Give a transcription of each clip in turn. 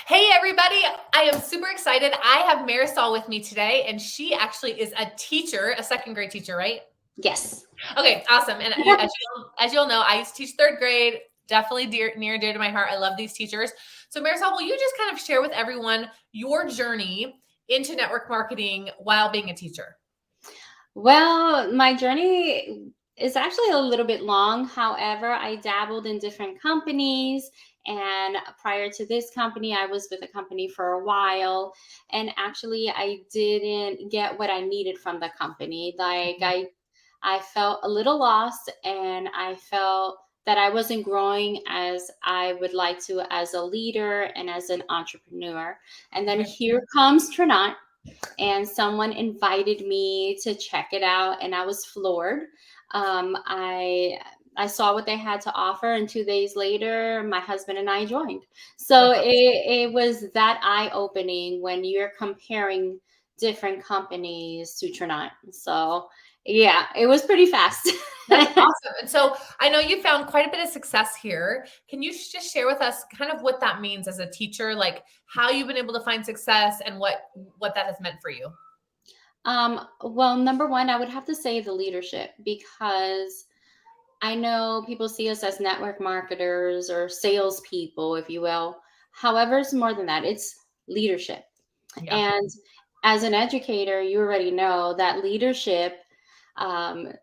Hey, everybody. I am super excited. I have Marisol with me today, and she actually is a teacher, a second grade teacher, right? Yes. Okay, awesome. And as you'll know, I used to teach third grade, definitely near and dear to my heart. I love these teachers. So, Marisol, will you just kind of share with everyone your journey into network marketing while being a teacher? Well, my journey is actually a little bit long. However, I dabbled in different companies. And prior to this company, I was with a company for a while. And actually, I didn't get what I needed from the company. I felt a little lost, and I felt that I wasn't growing as I would like to as a leader and as an entrepreneur. And then Okay. here comes Trinant, and someone invited me to check it out, and I was floored. I saw what they had to offer, and 2 days later my husband and I joined. So it was that eye-opening when you're comparing different companies to Trinite. So yeah, it was pretty fast. That's awesome. And so I know you found quite a bit of success here. Can you just share with us kind of what that means as a teacher, like how you've been able to find success and what that has meant for you? Well, number one, I would have to say the leadership, because I know people see us as network marketers or salespeople, if you will. However, it's more than that. It's leadership. Yeah. And as an educator, you already know that leadership um,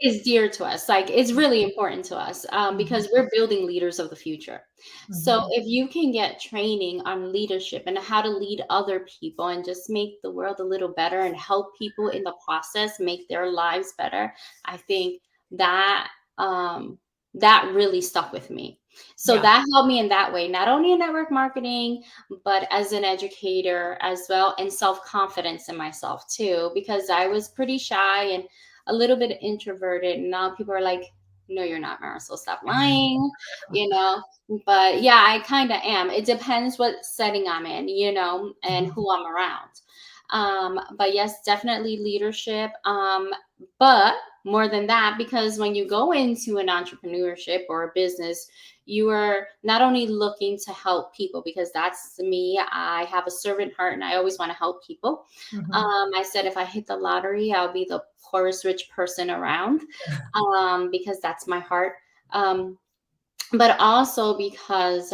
is dear to us. Like, it's really important to us, Mhm. because we're building leaders of the future. So Mhm. if you can get training on leadership and how to lead other people and just make the world a little better and help people in the process make their lives better, I think that um, that really stuck with me. So Yeah. that helped me in that way, not only in network marketing, but as an educator as well, and self confidence in myself too, because I was pretty shy and a little bit introverted. And now people are like, no, you're not, Marisol. Stop lying, you know. But yeah, I kind of am. It depends what setting I'm in, and Mhm. who I'm around. But yes, definitely leadership. But more than that, because when you go into an entrepreneurship or a business, you are not only looking to help people, because that's me. I have a servant heart and I always want to help people. Mhm. I said if I hit the lottery, I'll be the poorest rich person around, because that's my heart. Um, but also because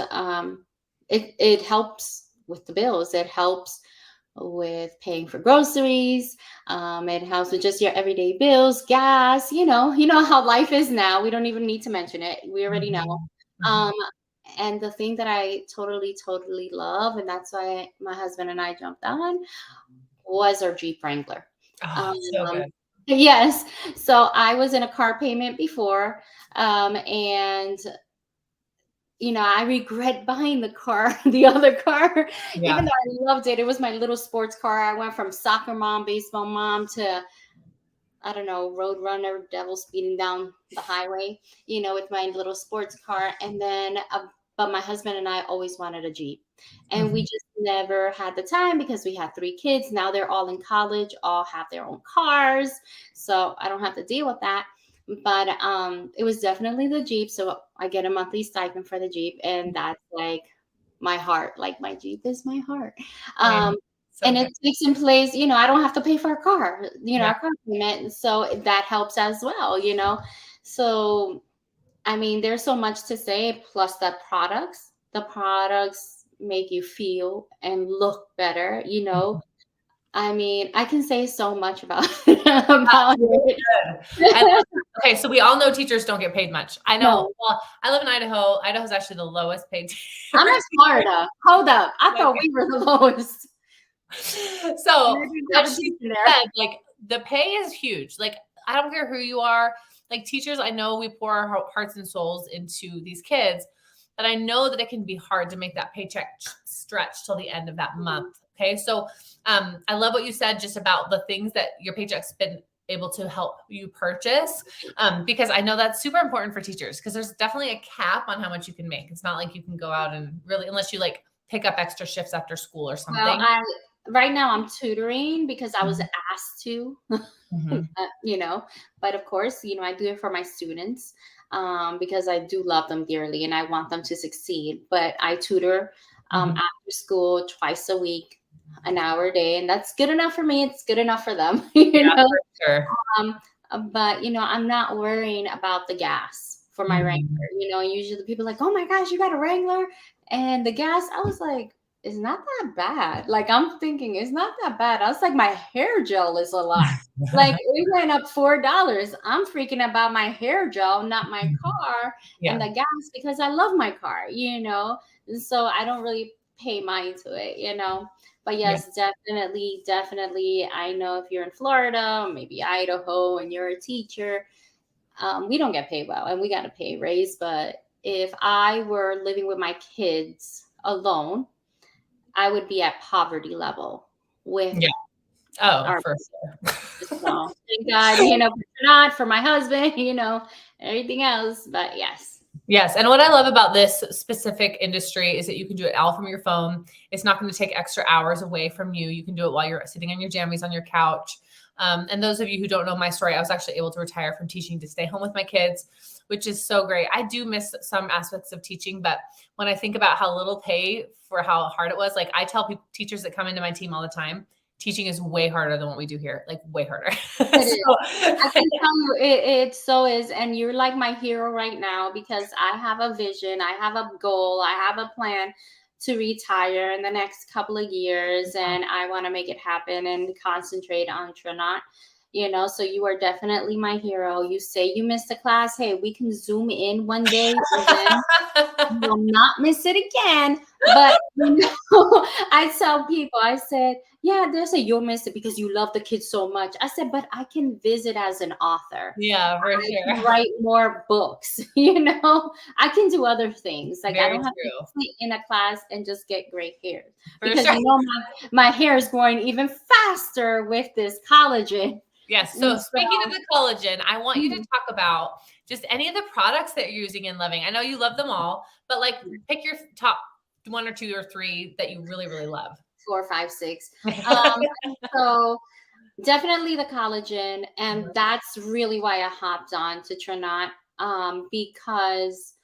it helps with the bills. It helps with paying for groceries. It helps with just your everyday bills, gas. You know how life is now. We don't even need to mention it. We already know. Mhm. Um, Mhm. and the thing that I totally, totally love, and that's why my husband and I jumped on, was our Jeep Wrangler. Oh, so Um, good. yes. So I was in a car payment before, and I regret buying the car, the other car, even Yeah. though I loved it. It was my little sports car. I went from soccer mom, baseball mom to, I don't know, road runner, devil speeding down the highway, with my little sports car. And then, but my husband and I always wanted a Jeep. And we Mhm. just never had the time because we had 3 kids. Now they're all in college, all have their own cars. So I don't have to deal with that. But it was definitely the Jeep. So I get a monthly stipend for the Jeep. And that's like my heart. Like, my Jeep is my heart. I Um, know. So and good. it takes in place, I don't have to pay for a car, Yeah. a car payment. So that helps as well. So, I mean, there's so much to say, plus the products make you feel and look better. Mhm. I mean, I can say so much about, about it. Good. I love that. Okay, so we all know teachers don't get paid much. I know, No, well, I live in Idaho. Idaho's actually the lowest paid I'm for in teachers. Florida. Hold up. I thought Okay. we were the lowest. So, Maybe that competition she there. said, like, the pay is huge. Like, I don't care who you are. Like, teachers, I know we pour our hearts and souls into these kids, but I know that it can be hard to make that paycheck stretch till the end of that Mhm. month. Okay. So, I love what you said just about the things that your paycheck's been able to help you purchase, because I know that's super important for teachers because there's definitely a cap on how much you can make. It's not like you can go out and really, unless you like pick up extra shifts after school or Well, something. right now I'm tutoring because I was Mhm. asked to. Mhm. uh, you know but of course, I do it for my students, because I do love them dearly and I want them to succeed. But I tutor Mhm. after school twice a week, an hour a day. And that's good enough for me. It's good enough for them, Yeah, for sure. Um, but I'm not worrying about the gas for my Wrangler. Mhm. Usually people are like, oh my gosh, you got a Wrangler, and the gas. I was like, it's not that bad. Like I'm thinking, it's not that bad. I was like, my hair gel is a lot. Like it went up $4. I'm freaking about my hair gel, not my car, and Yeah. the gas because I love my car. And so I don't really pay mind to it. But Yeah. yes, definitely, definitely. I know if you're in Florida, or maybe Idaho, and you're a teacher, we don't get paid well and we got to pay a raise. But if I were living with my kids alone, I would be at poverty level with Yeah. Oh, our for so thank God, sure. but not for my husband, everything else. But yes. Yes. And what I love about this specific industry is that you can do it all from your phone. It's not going to take extra hours away from you. You can do it while you're sitting on your jammies on your couch. And those of you who don't know my story, I was actually able to retire from teaching to stay home with my kids, which is so great. I do miss some aspects of teaching, but when I think about how little pay for how hard it was, like I tell people, teachers that come into my team all the time, teaching is way harder than what we do here, like way harder. It is. I So, can tell you it so is. And you're like my hero right now because I have a vision, I have a goal, I have a plan to retire in the next couple of years. And I want to make it happen and concentrate on Trinot. So you are definitely my hero. You say you missed a class. Hey, we can zoom in one day and then you will not miss it again. But I tell people, I said, yeah, they say you'll miss it because you love the kids so much. I said, but I can visit as an author. yeah, for I can sure. write more books. I can do other things. Like I Very don't have to true. sit in a class and just get gray hair For because sure. my hair is growing even faster with this collagen. Yes. So And speaking of so, the collagen, I want you to mhm, talk about just any of the products that you're using and loving. I know you love them all, but like pick your top one or two or three that you really, really love. 4, 5, 6. So definitely the collagen, and that's really why I hopped on to Trinot, because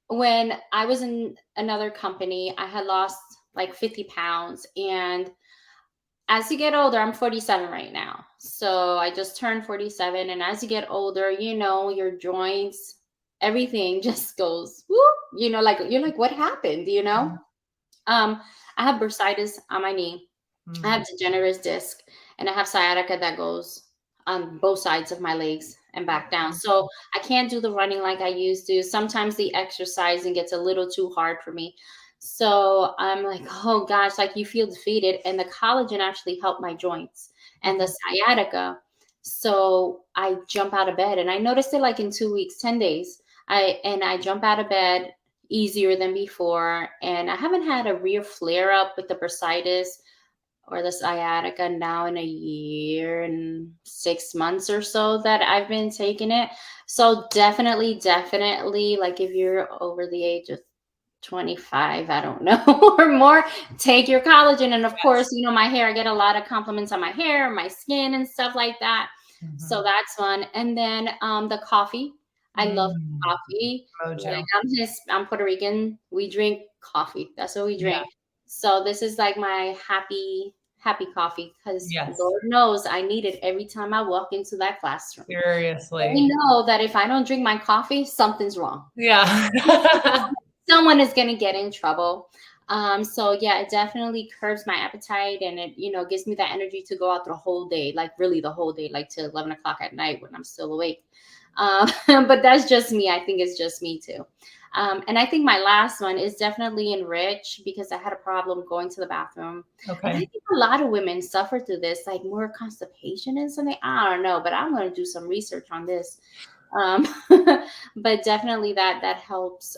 when I was in another company, I had lost like 50 pounds. And as you get older, I'm 47 right now. So I just turned 47. And as you get older, your joints, everything just goes, whoop, like you're like, what happened? Um, I have bursitis on my knee. I Mm. have degenerative disc, and I have sciatica that goes on both sides of my legs and back down. So I can't do the running like I used to. Sometimes the exercising gets a little too hard for me. So I'm like, oh gosh, like you feel defeated. And the collagen actually helped my joints and the Okay. sciatica. So I jump out of bed, and I noticed it like in 2 weeks, 10 days. I jump out of bed easier than before. And I haven't had a real flare up with the bursitis or the sciatica now in a year and 6 months or so that I've been taking it. So definitely, definitely, like if you're over the age of 25, I don't know, or more, take your collagen. And of course, Yes. my hair, I get a lot of compliments on my hair, my skin, and stuff like that. So Mhm. that's one. And then the coffee. I love Mm. coffee. Like Mojo. I'm Puerto Rican. We drink coffee. That's what we Yeah. drink. So this is like my happy coffee because Yes. Lord knows I need it every time I walk into that classroom. Seriously. I know that if I don't drink my coffee, something's wrong. Yeah. Someone is going to get in trouble. So yeah, it definitely curbs my appetite, and it, gives me that energy to go out the whole day, like really the whole day, like to 11 o'clock at night when I'm still awake. But that's just me. I think it's just me too. And I think my last one is definitely Enrich because I had a problem going to the bathroom. And I Okay. think a lot of women suffer through this, like more constipation and something. I don't know, but I'm going to do some research on this. Um, but definitely that helps,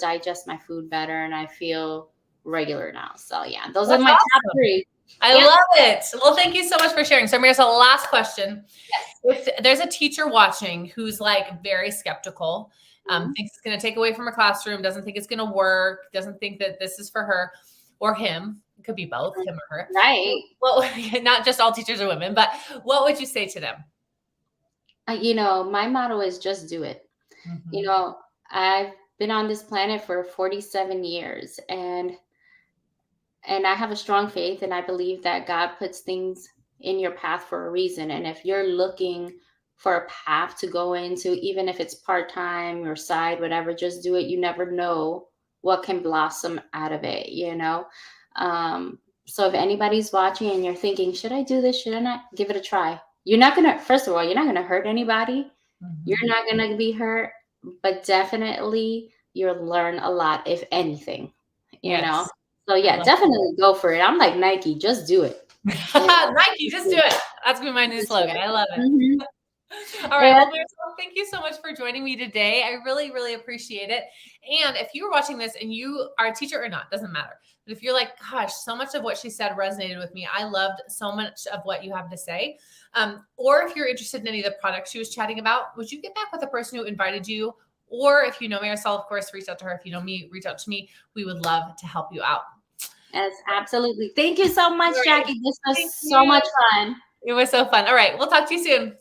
digest my food better, and I feel regular now. So yeah, those are That's my top awesome. three. I Yep. love it. Well, thank you so much for sharing. So, Marisol, last question. Yes. If there's a teacher watching who's like very skeptical, Mhm. thinks it's going to take away from her classroom, doesn't think it's going to work, doesn't think that this is for her or him, it could be both, him or her. Right. Well, not just all teachers are women, but what would you say to them? My motto is just do it. Mhm. I've been on this planet for 47 years, and And I have a strong faith, and I believe that God puts things in your path for a reason. And if you're looking for a path to go into, even if it's part time or side, whatever, just do it. You never know what can blossom out of it, you know? So if anybody's watching and you're thinking, should I do this? Should I not? Give it a try. You're not going to, first of all, you're not going to hurt anybody. You're Mhm. not going to be hurt, but definitely you'll learn a lot, if anything, you know? Yes. So I yeah, love definitely go for it. I'm like Nike, just do it. You know, Nike, just do it. That's gonna be my new just do slogan. it. I love it. Mhm. All right. Yeah. Well, Marisol, thank you so much for joining me today. I really, really appreciate it. And if you're watching this and you are a teacher or not, doesn't matter. But if you're like, gosh, so much of what she said resonated with me. I loved so much of what you have to say. Or if you're interested in any of the products she was chatting about, would you get back with the person who invited you? Or if you know Marisol, of course, reach out to her. If you know me, reach out to me. We would love to help you out. Yes, absolutely. Thank you so All much, right. Jackie. This Thank was so you. much fun. It was so fun. All right. We'll talk to you soon.